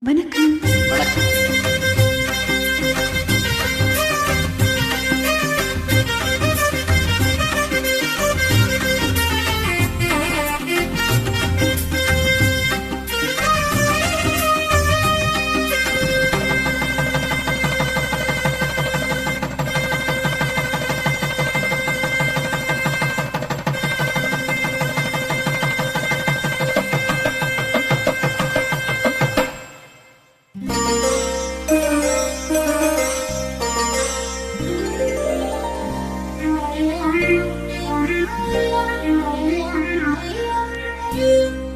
வணக்கம்.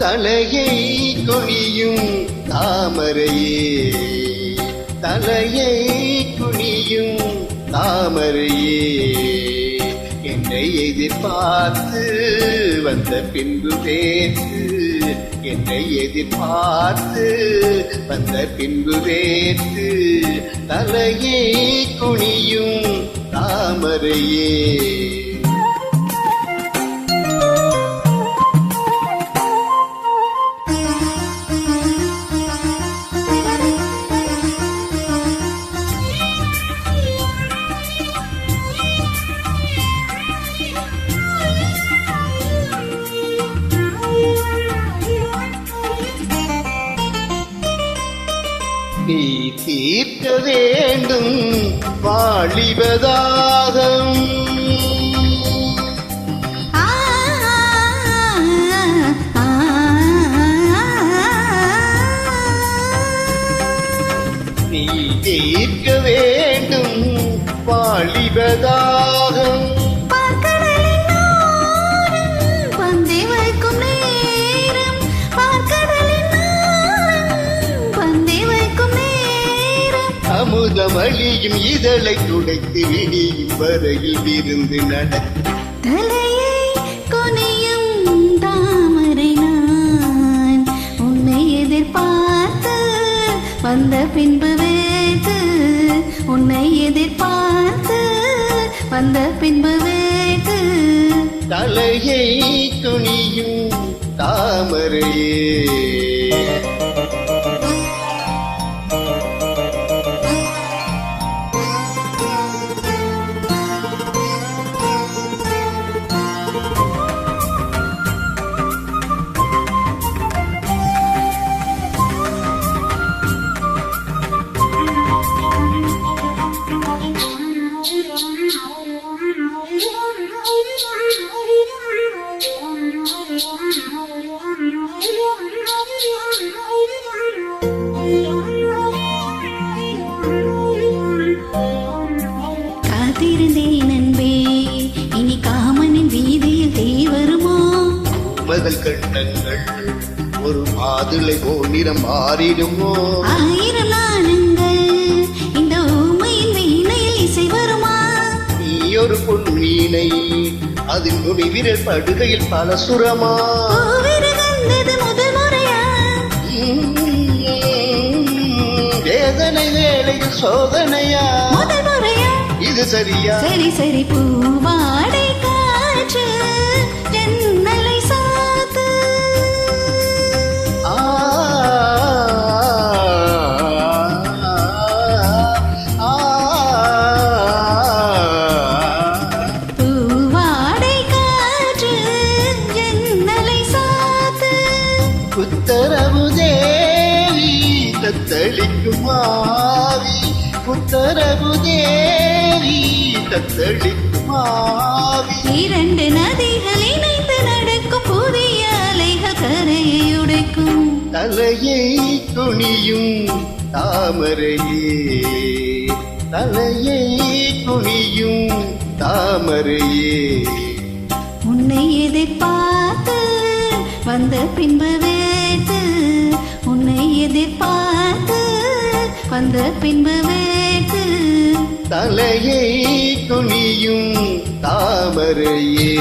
தலையை குனியும் தாமரையே, தலையை குனியும் தாமரையே, என்னை எதிர்பார்த்து வந்த பின்பு வேற்று, என்னை எதிர்பார்த்து வந்த பின்பு வேற்று, தலையை குனியும் தாமரையே. நீ தீர்க்க வேண்டும் வாலிபதாகம், நீ தீர்க்க வேண்டும் வாலிபதாகம். அமுதமளியும் இதழை துடைத்து விடியும் வரையில் விருந்து நடக்கும். தலையை கொனையும் தாமரை நான் உன்னை எதிர்பார்த்து வந்த பின்பு வேறு, உன்னை எதிர்பார்த்து வந்த பின்பு வேறு. தலையை துணியும் தாமரையே, காத்திருந்தேன் அன்பே, இனி காமனின் வீதியில் தீ வருமோ? மகள் கண்ணங்கள் ஒரு மாதுளை போனிடம் மாறிடுமோ? ஆயிரம் நாணங்கள் இந்த ஊமையின் வீணையில் இசை வருமா? நீ ஒரு பொன்மீனை அதில் நுனி விரல் படுகையில் பல சுரமா? பூவிருகந்தது முதல் முறையா? வேதனை வேளையில் சோதனையா? முதல் முறையா? இது சரியா? சரி சரி. பூவாடை காற்று ஜன்னலை சாத்து, பூவாடை காற்று ஜன்னலை சாத்து. உத்தரவு தேவி தத்தளிக்கும் ஆவி, உத்தரவு தேவி தத்தளிக்கும் ஆவி. இரண்டு நதிகள் இணைந்து நடக்கும் புதிய அலைகள் கரையை உடைக்கும். தலையை குனியும் தாமரையே, தலையை குனியும் தாமரையே, உன்னை எதிர்பார்த்து வந்த பின்பு வேறு, உன்னை எதிர்பார்த்து வந்த பின்பு வேறு. தலையை குனியும் தாமரையே.